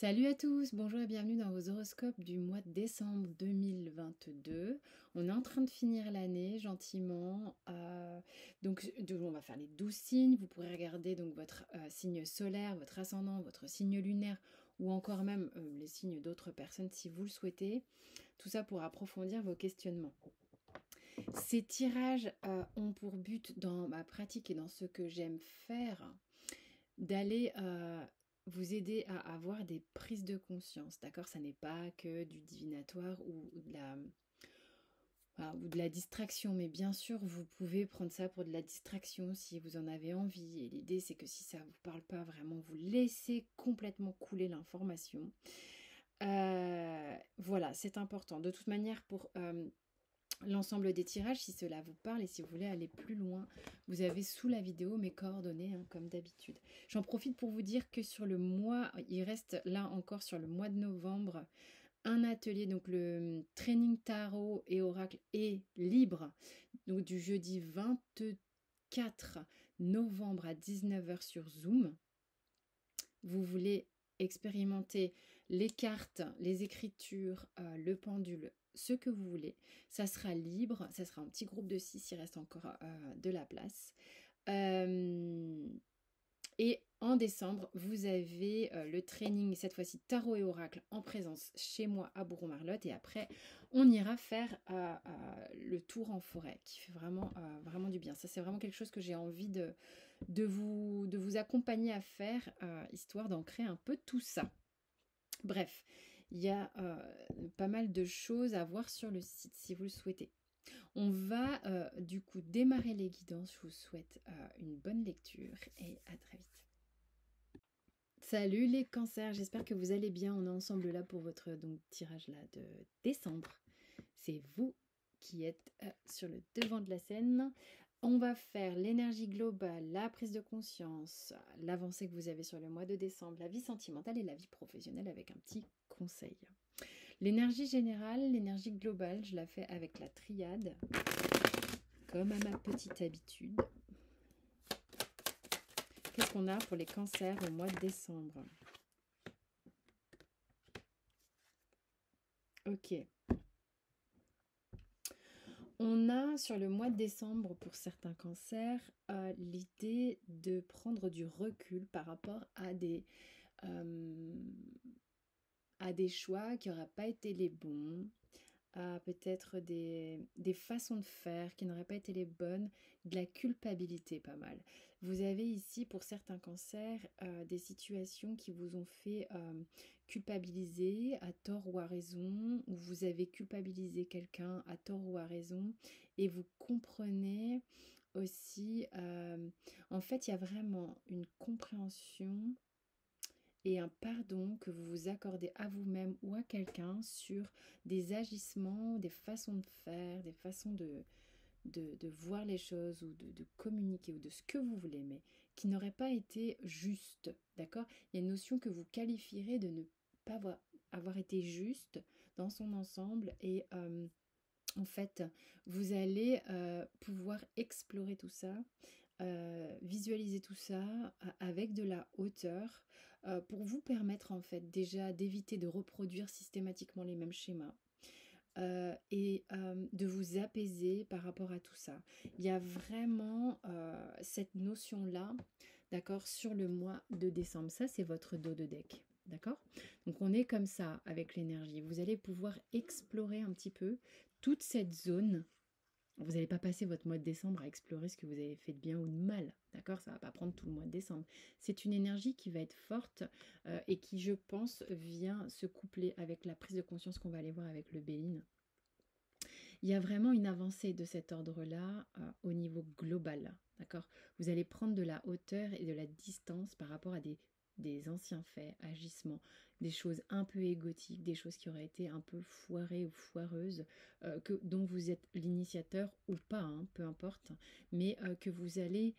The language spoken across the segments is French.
Salut à tous, bonjour et bienvenue dans vos horoscopes du mois de décembre 2022. On est en train de finir l'année gentiment. On va faire les 12 signes. Vous pourrez regarder donc votre signe solaire, votre ascendant, votre signe lunaire ou encore même les signes d'autres personnes si vous le souhaitez. Tout ça pour approfondir vos questionnements. Ces tirages ont pour but dans ma pratique et dans ce que j'aime faire d'aller vous aider à avoir des prises de conscience, d'accord? Ça n'est pas que du divinatoire ou de la distraction, mais bien sûr, vous pouvez prendre ça pour de la distraction si vous en avez envie. Et l'idée, c'est que si ça ne vous parle pas vraiment, vous laissez complètement couler l'information. Voilà, c'est important. De toute manière, pour l'ensemble des tirages, si cela vous parle et si vous voulez aller plus loin, vous avez sous la vidéo mes coordonnées, hein, comme d'habitude. J'en profite pour vous dire que sur le mois, il reste là encore sur le mois de novembre, un atelier, donc le training tarot et oracle est libre, donc du jeudi 24 novembre à 19h sur Zoom. Vous voulez expérimenter les cartes, les écritures, le pendule, ce que vous voulez. Ça sera libre, ça sera un petit groupe de 6, il reste encore de la place. Et en décembre, vous avez le training, cette fois-ci tarot et oracle en présence chez moi à Bourron-Marlotte. Et après, on ira faire le tour en forêt qui fait vraiment, vraiment du bien. Ça, c'est vraiment quelque chose que j'ai envie de vous accompagner à faire, histoire d'ancrer un peu tout ça. Bref, il y a pas mal de choses à voir sur le site si vous le souhaitez. On va du coup démarrer les guidances. Je vous souhaite une bonne lecture et à très vite. Salut les cancers, j'espère que vous allez bien. On est ensemble là pour votre tirage là de décembre. C'est vous qui êtes sur le devant de la scène. On va faire l'énergie globale, la prise de conscience, l'avancée que vous avez sur le mois de décembre, la vie sentimentale et la vie professionnelle avec un petit conseil. L'énergie générale, l'énergie globale, je la fais avec la triade, comme à ma petite habitude. Qu'est-ce qu'on a pour les cancers au mois de décembre? Ok. On a sur le mois de décembre, pour certains cancers, l'idée de prendre du recul par rapport à des choix qui n'auraient pas été les bons, à peut-être des façons de faire qui n'auraient pas été les bonnes, de la culpabilité pas mal. Vous avez ici pour certains cancers des situations qui vous ont fait culpabiliser à tort ou à raison, ou vous avez culpabilisé quelqu'un à tort ou à raison, et vous comprenez aussi, en fait il y a vraiment une compréhension et un pardon que vous vous accordez à vous-même ou à quelqu'un sur des agissements, des façons de faire, des façons de voir les choses ou de communiquer ou de ce que vous voulez, mais qui n'auraient pas été justes, d'accord? Il y a une notion que vous qualifierez de ne pas avoir été juste dans son ensemble et en fait, vous allez pouvoir explorer tout ça, visualiser tout ça avec de la hauteur pour vous permettre en fait déjà d'éviter de reproduire systématiquement les mêmes schémas. Et de vous apaiser par rapport à tout ça. Il y a vraiment cette notion-là, d'accord, sur le mois de décembre. Ça, c'est votre dos de deck, d'accord? Donc, on est comme ça avec l'énergie. Vous allez pouvoir explorer un petit peu toute cette zone. Vous n'allez pas passer votre mois de décembre à explorer ce que vous avez fait de bien ou de mal, d'accord? Ça ne va pas prendre tout le mois de décembre. C'est une énergie qui va être forte et qui, je pense, vient se coupler avec la prise de conscience qu'on va aller voir avec le Béline. Il y a vraiment une avancée de cet ordre-là au niveau global, d'accord? Vous allez prendre de la hauteur et de la distance par rapport à des anciens faits, agissements, des choses un peu égotiques, des choses qui auraient été un peu foirées ou foireuses, dont vous êtes l'initiateur ou pas, hein, peu importe, mais que vous allez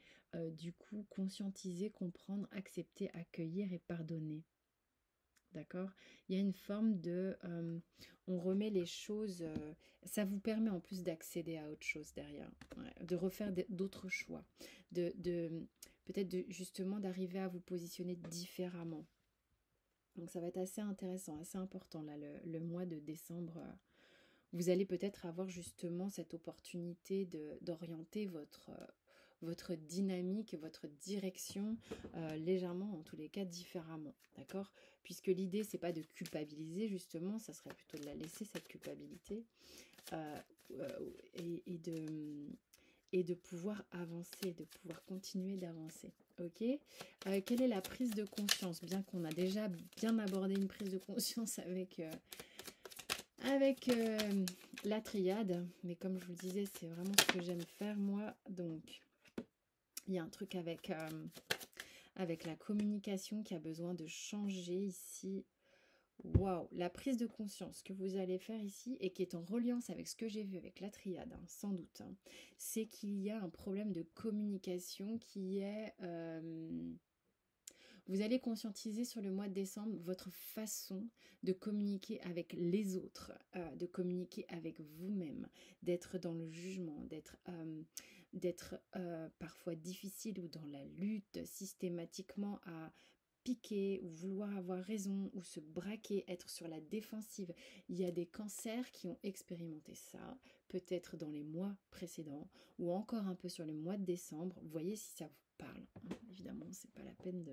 du coup conscientiser, comprendre, accepter, accueillir et pardonner. D'accord? Il y a une forme de... on remet les choses... ça vous permet en plus d'accéder à autre chose derrière, ouais, de refaire d'autres choix, peut-être justement d'arriver à vous positionner différemment. Donc ça va être assez intéressant, assez important là, le mois de décembre. Vous allez peut-être avoir justement cette opportunité d'orienter votre dynamique, votre direction légèrement, en tous les cas, différemment. D'accord? Puisque l'idée, c'est pas de culpabiliser, justement, ça serait plutôt de la laisser, cette culpabilité, euh, et de pouvoir avancer, de pouvoir continuer d'avancer. Ok. Quelle est la prise de conscience? Bien qu'on a déjà bien abordé une prise de conscience avec la triade, mais comme je vous le disais, c'est vraiment ce que j'aime faire moi. Donc, il y a un truc avec la communication qui a besoin de changer ici. Waouh, la prise de conscience que vous allez faire ici et qui est en reliance avec ce que j'ai vu avec la triade, hein, sans doute, hein, c'est qu'il y a un problème de communication qui est... vous allez conscientiser sur le mois de décembre votre façon de communiquer avec les autres, de communiquer avec vous-même, d'être dans le jugement, d'être parfois difficile ou dans la lutte systématiquement à piquer ou vouloir avoir raison ou se braquer, être sur la défensive. Il y a des cancers qui ont expérimenté ça, peut-être dans les mois précédents ou encore un peu sur le mois de décembre. Voyez si ça vous parle, hein. Évidemment, c'est pas la peine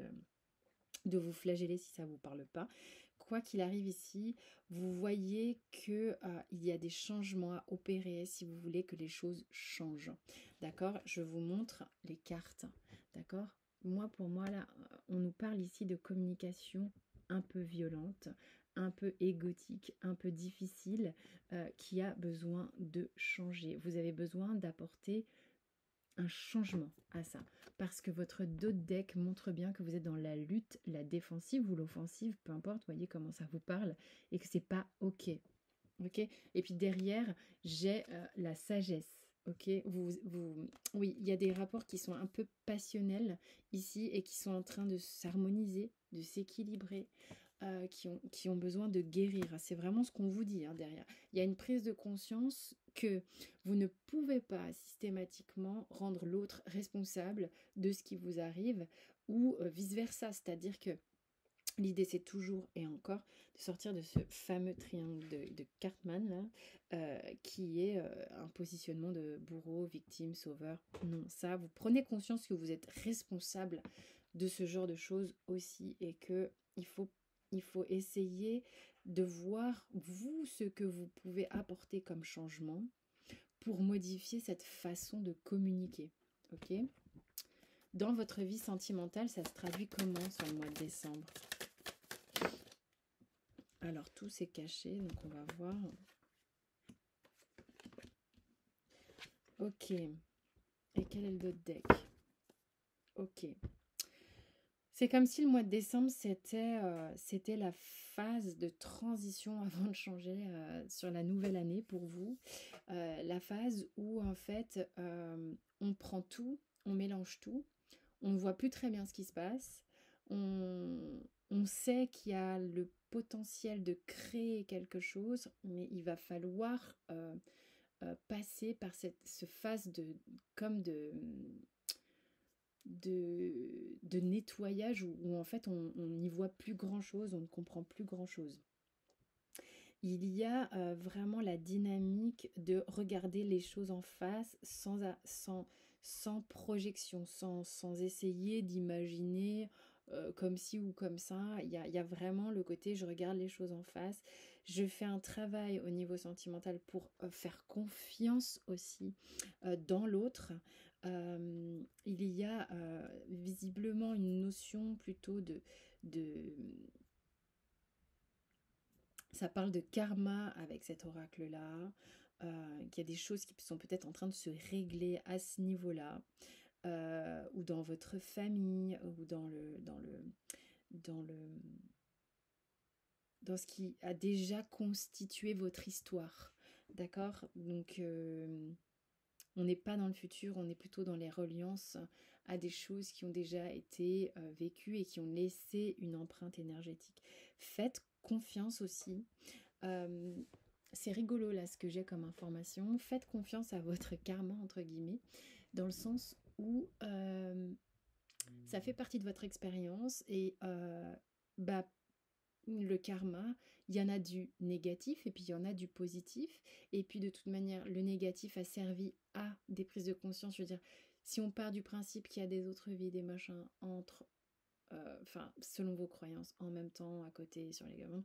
de vous flageller si ça ne vous parle pas. Quoi qu'il arrive ici, vous voyez que il y a des changements à opérer si vous voulez que les choses changent. D'accord? Je vous montre les cartes. D'accord? Moi, pour moi, là, on nous parle ici de communication un peu violente, un peu égotique, un peu difficile, qui a besoin de changer. Vous avez besoin d'apporter un changement à ça. Parce que votre dos de deck montre bien que vous êtes dans la lutte, la défensive ou l'offensive, peu importe, voyez comment ça vous parle, et que c'est pas ok. Ok. Et puis derrière, j'ai la sagesse. Ok. Oui, il y a des rapports qui sont un peu passionnels ici et qui sont en train de s'harmoniser, de s'équilibrer, qui ont besoin de guérir. C'est vraiment ce qu'on vous dit, hein, derrière. Il y a une prise de conscience que vous ne pouvez pas systématiquement rendre l'autre responsable de ce qui vous arrive ou vice-versa. C'est-à-dire que l'idée, c'est toujours et encore de sortir de ce fameux triangle de Cartman, là, qui est un positionnement de bourreau, victime, sauveur. Non, ça, vous prenez conscience que vous êtes responsable de ce genre de choses aussi et que il faut essayer de voir, vous, ce que vous pouvez apporter comme changement pour modifier cette façon de communiquer. Ok? Dans votre vie sentimentale, ça se traduit comment sur le mois de décembre? Alors, tout c'est caché, donc on va voir. Ok. Et quel est le dos de deck? Ok. C'est comme si le mois de décembre, c'était la phase de transition avant de changer sur la nouvelle année pour vous. La phase où, en fait, on prend tout, on mélange tout, on ne voit plus très bien ce qui se passe, on sait qu'il y a le potentiel de créer quelque chose, mais il va falloir passer par ce phase comme de nettoyage où en fait on n'y voit plus grand chose, on ne comprend plus grand chose. Il y a vraiment la dynamique de regarder les choses en face sans projection, sans essayer d'imaginer comme ci ou comme ça. Il y a vraiment le côté je regarde les choses en face. Je fais un travail au niveau sentimental pour faire confiance aussi dans l'autre. Il y a visiblement une notion plutôt de ça parle de karma avec cet oracle-là, qu'il y a des choses qui sont peut-être en train de se régler à ce niveau-là, ou dans votre famille, ou dans le, dans ce qui a déjà constitué votre histoire. D'accord? Donc, on n'est pas dans le futur, on est plutôt dans les reliances à des choses qui ont déjà été vécues et qui ont laissé une empreinte énergétique. Faites confiance aussi. Euh, c'est rigolo là ce que j'ai comme information. Faites confiance à votre karma, entre guillemets, dans le sens où ça fait partie de votre expérience et bah, le karma, il y en a du négatif et puis il y en a du positif. Et puis de toute manière, le négatif a servi à des prises de conscience. Je veux dire, si on part du principe qu'il y a des autres vies, des machins entre, enfin, selon vos croyances, en même temps, à côté, sur les gamins,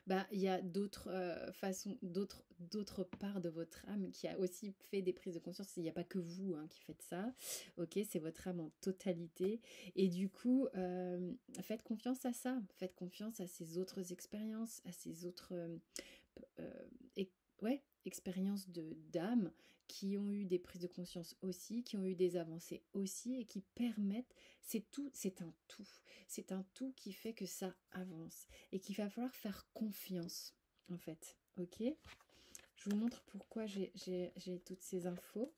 bah, il y a d'autres façons, d'autres parts de votre âme qui a aussi fait des prises de conscience. Il n'y a pas que vous hein, qui faites ça, ok? C'est votre âme en totalité. Et du coup, faites confiance à ça. Faites confiance à ces autres expériences, à ces autres et, ouais, expériences d'âme qui ont eu des prises de conscience aussi, qui ont eu des avancées aussi et qui permettent, c'est tout, c'est un tout qui fait que ça avance et qu'il va falloir faire confiance en fait, ok? Je vous montre pourquoi j'ai toutes ces infos.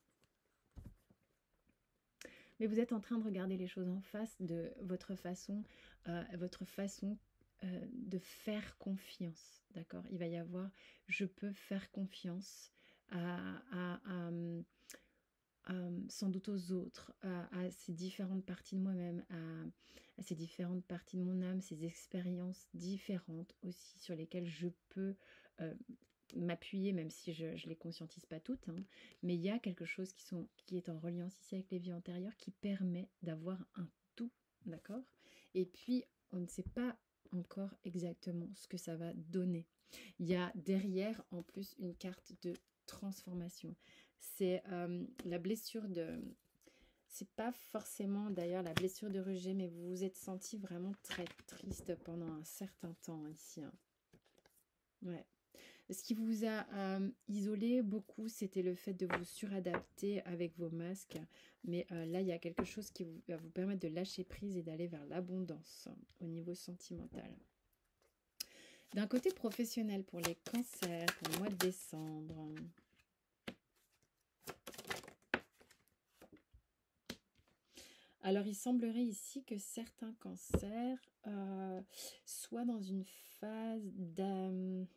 Mais vous êtes en train de regarder les choses en face de votre façon de faire confiance, d'accord? Il va y avoir, je peux faire confiance sans doute aux autres, à ces différentes parties de moi-même, à ces différentes parties de mon âme, ces expériences différentes aussi sur lesquelles je peux euh, m'appuyer, même si je ne les conscientise pas toutes, hein, mais il y a quelque chose qui est en reliance ici avec les vies antérieures qui permet d'avoir un tout, d'accord? Et puis, on ne sait pas encore exactement ce que ça va donner. Il y a derrière, en plus, une carte de transformation. C'est la blessure de... C'est pas forcément d'ailleurs la blessure de rejet, mais vous vous êtes senti vraiment très triste pendant un certain temps ici, hein. Ouais. Ce qui vous a isolé beaucoup, c'était le fait de vous suradapter avec vos masques. Mais là, il y a quelque chose qui va vous permettre de lâcher prise et d'aller vers l'abondance au niveau sentimental. D'un côté professionnel, pour les cancers, pour le mois de décembre. Alors, il semblerait ici que certains cancers soient dans une phase d'adaptation.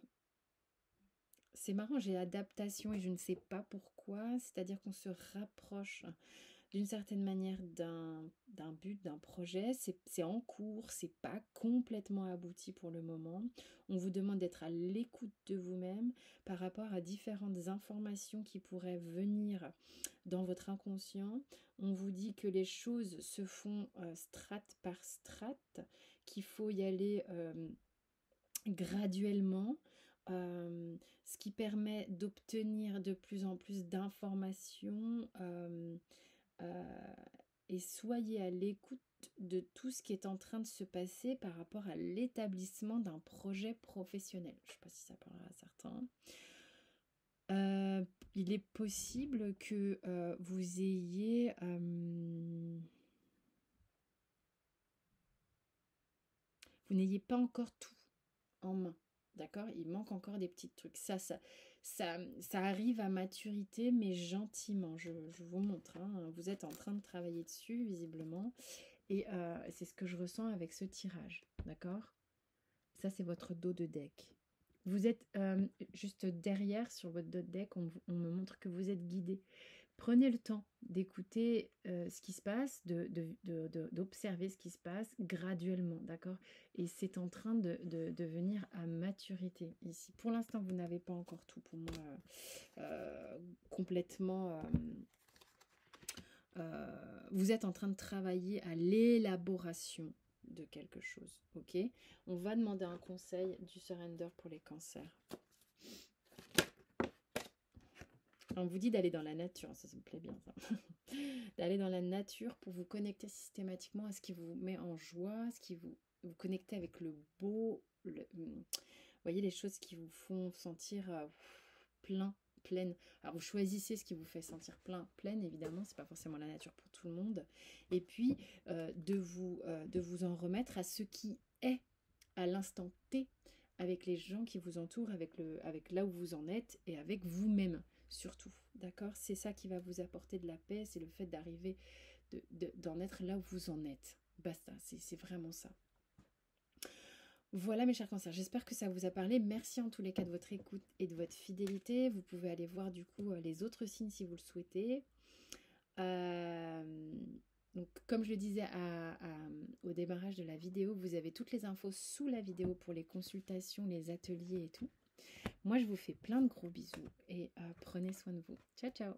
C'est marrant, j'ai adaptation et je ne sais pas pourquoi. C'est-à-dire qu'on se rapproche d'une certaine manière d'un but, d'un projet. C'est en cours, c'est pas complètement abouti pour le moment. On vous demande d'être à l'écoute de vous-même par rapport à différentes informations qui pourraient venir dans votre inconscient. On vous dit que les choses se font strate par strate, qu'il faut y aller graduellement, ce qui permet d'obtenir de plus en plus d'informations. Et soyez à l'écoute de tout ce qui est en train de se passer par rapport à l'établissement d'un projet professionnel. Je ne sais pas si ça parlera à certains. Il est possible que vous ayez... vous n'ayez pas encore tout en main. D'accord? Il manque encore des petits trucs. Ça arrive à maturité, mais gentiment. Je vous montre. Hein. Vous êtes en train de travailler dessus, visiblement. Et c'est ce que je ressens avec ce tirage. D'accord? Ça, c'est votre dos de deck. Vous êtes juste derrière, sur votre dos de deck, on me montre que vous êtes guidé. Prenez le temps d'écouter ce qui se passe, d'observer ce qui se passe graduellement, d'accord? Et c'est en train de venir à maturité ici. Pour l'instant, vous n'avez pas encore tout pour moi complètement... vous êtes en train de travailler à l'élaboration de quelque chose, ok? On va demander un conseil du surrender pour les cancers. On vous dit d'aller dans la nature, ça me plaît bien ça. D'aller dans la nature pour vous connecter systématiquement à ce qui vous met en joie, ce qui vous connecter avec le beau, vous voyez les choses qui vous font sentir pleine. Alors vous choisissez ce qui vous fait sentir pleine évidemment, c'est pas forcément la nature pour tout le monde. Et puis de vous en remettre à ce qui est à l'instant T, avec les gens qui vous entourent, avec là où vous en êtes et avec vous-même surtout, d'accord? C'est ça qui va vous apporter de la paix, c'est le fait d'arriver, d'en être là où vous en êtes. Basta, c'est vraiment ça. Voilà mes chers cancers, j'espère que ça vous a parlé. Merci en tous les cas de votre écoute et de votre fidélité. Vous pouvez aller voir du coup les autres signes si vous le souhaitez. Donc, comme je le disais au démarrage de la vidéo, vous avez toutes les infos sous la vidéo pour les consultations, les ateliers et tout. Moi, je vous fais plein de gros bisous et prenez soin de vous. Ciao, ciao!